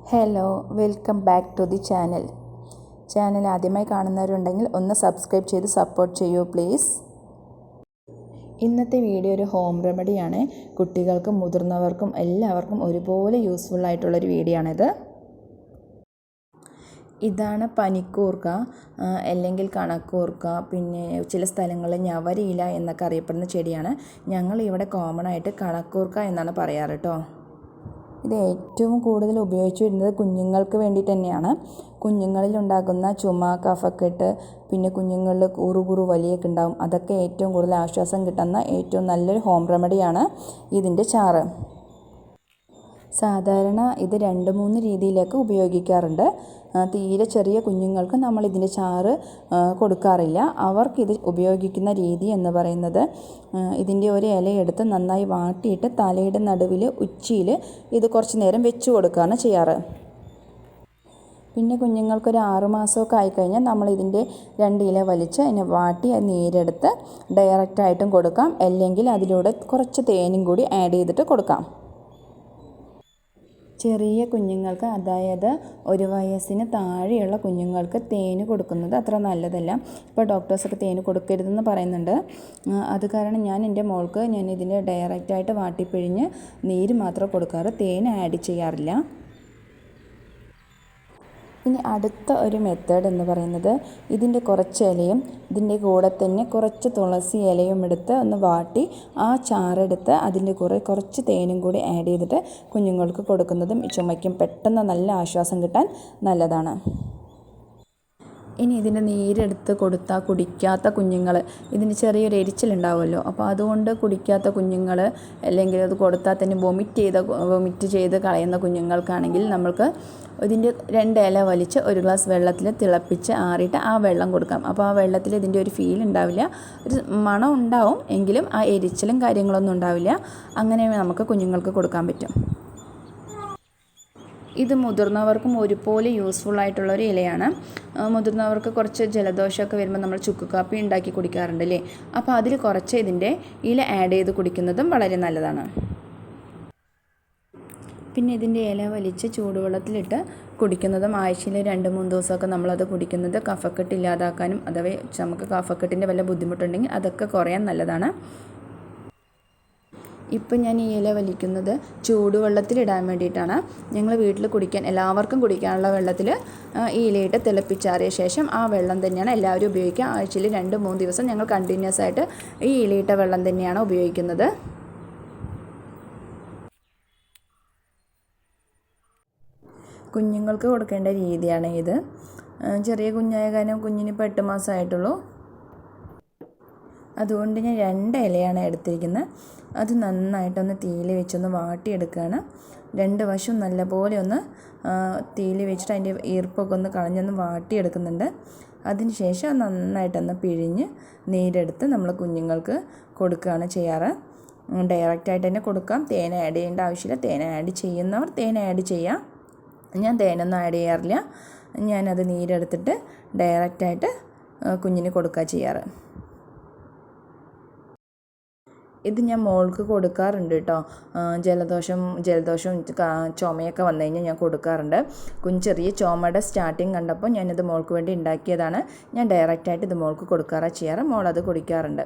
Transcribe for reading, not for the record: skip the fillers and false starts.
Hello, welcome back to the channel ആദ്യമായി കാണുന്നവരുണ്ടെങ്കിൽ ഒന്ന് സബ്സ്ക്രൈബ് ചെയ്ത് സപ്പോർട്ട് ചെയ്യൂ പ്ലീസ്. ഇന്നത്തെ വീഡിയോ ഒരു ഹോം റെമഡിയാണ്. കുട്ടികൾക്കും മുതിർന്നവർക്കും എല്ലാവർക്കും ഒരുപോലെ യൂസ്ഫുൾ ആയിട്ടുള്ളൊരു വീഡിയോ ആണിത്. ഇതാണ് പനിക്കൂർക്ക, അല്ലെങ്കിൽ കണക്കൂർക്ക, പിന്നെ ചില സ്ഥലങ്ങളിൽ ഞവരയില എന്നൊക്കെ അറിയപ്പെടുന്ന ചെടിയാണ്. ഞങ്ങൾ ഇവിടെ കോമൺ ആയിട്ട് കണക്കൂർക്ക എന്നാണ് പറയാറ് കേട്ടോ. ഇത് ഏറ്റവും കൂടുതൽ ഉപയോഗിച്ച് വരുന്നത് കുഞ്ഞുങ്ങൾക്ക് വേണ്ടിയിട്ട് തന്നെയാണ്. കുഞ്ഞുങ്ങളിലുണ്ടാകുന്ന ചുമ, കഫക്കെട്ട്, പിന്നെ കുഞ്ഞുങ്ങളിൽ കുറുകുറു വലിയൊക്കെ ഉണ്ടാകും. അതൊക്കെ ഏറ്റവും കൂടുതൽ ആശ്വാസം കിട്ടുന്ന ഏറ്റവും നല്ലൊരു ഹോം റെമഡിയാണ് ഇതിൻ്റെ ചാറ്. സാധാരണ ഇത് 2-3 രീതിയിലൊക്കെ ഉപയോഗിക്കാറുണ്ട്. തീരെ ചെറിയ കുഞ്ഞുങ്ങൾക്ക് നമ്മൾ ഇതിൻ്റെ ചാറ് കൊടുക്കാറില്ല. അവർക്കിത് ഉപയോഗിക്കുന്ന രീതി എന്ന് പറയുന്നത്, ഇതിൻ്റെ ഒരു ഇലയെടുത്ത് നന്നായി വാട്ടിയിട്ട് തലയുടെ നടുവിൽ ഉച്ചിയിൽ ഇത് കുറച്ച് നേരം വെച്ച് കൊടുക്കുകയാണ് ചെയ്യാറ്. പിന്നെ കുഞ്ഞുങ്ങൾക്കൊരു 6 മാസമൊക്കെ ആയിക്കഴിഞ്ഞാൽ നമ്മൾ ഇതിൻ്റെ 2 ഇല വലിച്ച് അതിനെ വാട്ടി നീരെടുത്ത് ഡയറക്റ്റായിട്ടും കൊടുക്കാം, അല്ലെങ്കിൽ അതിലൂടെ കുറച്ച് തേനും കൂടി ആഡ് ചെയ്തിട്ട് കൊടുക്കാം. ചെറിയ കുഞ്ഞുങ്ങൾക്ക്, അതായത് 1 വയസ്സിന് താഴെയുള്ള കുഞ്ഞുങ്ങൾക്ക് തേന് കൊടുക്കുന്നത് അത്ര നല്ലതല്ല. ഇപ്പോൾ ഡോക്ടേഴ്സൊക്കെ തേന് കൊടുക്കരുതെന്ന് പറയുന്നുണ്ട്. അത് കാരണം ഞാൻ എൻ്റെ മോൾക്ക് ഇതിൻ്റെ ഡയറക്റ്റായിട്ട് വാട്ടിപ്പിഴിഞ്ഞ് നീര് മാത്രം കൊടുക്കാറ്, തേൻ ആഡ് ചെയ്യാറില്ല. ഇനി അടുത്ത ഒരു മെത്തേഡ് എന്ന് പറയുന്നത്, ഇതിൻ്റെ കുറച്ച് ഇലയും ഇതിൻ്റെ കൂടെ തന്നെ കുറച്ച് തുളസി ഇലയും എടുത്ത് ഒന്ന് വാട്ടി ആ ചാറെടുത്ത് അതിൻ്റെ കൂടെ കുറച്ച് തേനും കൂടി ആഡ് ചെയ്തിട്ട് കുഞ്ഞുങ്ങൾക്ക് കൊടുക്കുന്നതും ചുമയ്ക്കും പെട്ടെന്ന് നല്ല ആശ്വാസം കിട്ടാൻ നല്ലതാണ്. ഇനി ഇതിൻ്റെ നീരെടുത്ത് കൊടുത്താൽ കുടിക്കാത്ത കുഞ്ഞുങ്ങൾ, ഇതിന് ചെറിയൊരു എരിച്ചിലുണ്ടാവുമല്ലോ, അപ്പോൾ അതുകൊണ്ട് കുടിക്കാത്ത കുഞ്ഞുങ്ങൾ, അല്ലെങ്കിൽ അത് കൊടുത്താൽ തന്നെ വൊമിറ്റ് ചെയ്ത് കളയുന്ന കുഞ്ഞുങ്ങൾക്കാണെങ്കിൽ നമ്മൾക്ക് ഇതിൻ്റെ 2 ഇല വലിച്ച് 1 ഗ്ലാസ് വെള്ളത്തിൽ തിളപ്പിച്ച് ആറിയിട്ട് ആ വെള്ളം കൊടുക്കാം. അപ്പോൾ ആ വെള്ളത്തിൽ ഇതിൻ്റെ ഒരു ഫീൽ ഉണ്ടാവില്ല, ഒരു മണം ഉണ്ടാവും, എങ്കിലും ആ എരിച്ചിലും കാര്യങ്ങളൊന്നും ഉണ്ടാവില്ല. അങ്ങനെ നമുക്ക് കുഞ്ഞുങ്ങൾക്ക് കൊടുക്കാൻ പറ്റും. ഇത് മുതിർന്നവർക്കും ഒരുപോലെ യൂസ്ഫുൾ ആയിട്ടുള്ളൊരു ഇലയാണ്. മുതിർന്നവർക്ക് കുറച്ച് ജലദോഷമൊക്കെ വരുമ്പോൾ നമ്മൾ ചുക്ക് കാപ്പി ഉണ്ടാക്കി കുടിക്കാറുണ്ട് അല്ലേ, അപ്പോൾ അതിൽ കുറച്ച് ഇതിൻ്റെ ഇല ആഡ് ചെയ്ത് കുടിക്കുന്നതും വളരെ നല്ലതാണ്. പിന്നെ ഇതിൻ്റെ ഇല വലിച്ച് ചൂടുവെള്ളത്തിലിട്ട് കുടിക്കുന്നതും ആഴ്ചയിൽ 2-3 ദിവസമൊക്കെ നമ്മളത് കുടിക്കുന്നത് കഫക്കെട്ട് ഇല്ലാതാക്കാനും, അഥവാ നമുക്ക് കഫക്കെട്ടിൻ്റെ വല്ല ബുദ്ധിമുട്ടുണ്ടെങ്കിൽ അതൊക്കെ കുറയാൻ നല്ലതാണ്. ഇപ്പം ഞാൻ ഈ ഇല വലിക്കുന്നത് ചൂടുവെള്ളത്തിലിടാൻ വേണ്ടിയിട്ടാണ്. ഞങ്ങൾ വീട്ടിൽ എല്ലാവർക്കും കുടിക്കാനുള്ള വെള്ളത്തിൽ ഈ ഇലയിട്ട് തിളപ്പിച്ചാറിയ ശേഷം ആ വെള്ളം തന്നെയാണ് എല്ലാവരും ഉപയോഗിക്കുക. ആഴ്ചയിൽ 2-3 ദിവസം ഞങ്ങൾ കണ്ടിന്യൂസ് ആയിട്ട് ഈ ഇലയിട്ട വെള്ളം തന്നെയാണ് ഉപയോഗിക്കുന്നത്. കുഞ്ഞുങ്ങൾക്ക് കൊടുക്കേണ്ട രീതിയാണ് ഇത്. ചെറിയ കുഞ്ഞായ കാരണം കുഞ്ഞിനിപ്പോൾ 8 മാസമായിട്ടുള്ളൂ. അതുകൊണ്ട് ഞാൻ 2 ഇലയാണ് എടുത്തിരിക്കുന്നത്. അത് നന്നായിട്ടൊന്ന് തീയിൽ വെച്ചൊന്ന് വാട്ടിയെടുക്കുകയാണ്. 2 വശവും നല്ലപോലെ ഒന്ന് തീയിൽ വെച്ചിട്ട് അതിൻ്റെ ഈർപ്പൊക്കെ ഒന്ന് കളഞ്ഞൊന്ന് വാട്ടിയെടുക്കുന്നുണ്ട്. അതിന് ശേഷം നന്നായിട്ടൊന്ന് പിഴിഞ്ഞ് നീരെടുത്ത് നമ്മൾ കുഞ്ഞുങ്ങൾക്ക് കൊടുക്കുകയാണ് ചെയ്യാറ്. ഡയറക്റ്റായിട്ട് തന്നെ കൊടുക്കാം, തേൻ ആഡ് ചെയ്യേണ്ട ആവശ്യമില്ല. തേൻ ആഡ് ചെയ്യുന്നവർ തേൻ ആഡ് ചെയ്യാം. ഞാൻ തേനൊന്നും ആഡ് ചെയ്യാറില്ല. ഞാനത് നീരെടുത്തിട്ട് ഡയറക്റ്റായിട്ട് കുഞ്ഞിന് കൊടുക്കുക ചെയ്യാറ്. ഇത് ഞാൻ മോൾക്ക് കൊടുക്കാറുണ്ട് കേട്ടോ. ജലദോഷവും ചുമയൊക്കെ വന്നു കഴിഞ്ഞാൽ ഞാൻ കൊടുക്കാറുണ്ട്. ചെറിയ ചുമയുടെ സ്റ്റാർട്ടിങ് കണ്ടപ്പോൾ ഞാനിത് മോൾക്ക് വേണ്ടി ഉണ്ടാക്കിയതാണ്. ഞാൻ ഡയറക്റ്റായിട്ട് ഇത് മോൾക്ക് കൊടുക്കാറാണ് ചെയ്യാറ്. മോളത് കുടിക്കാറുണ്ട്.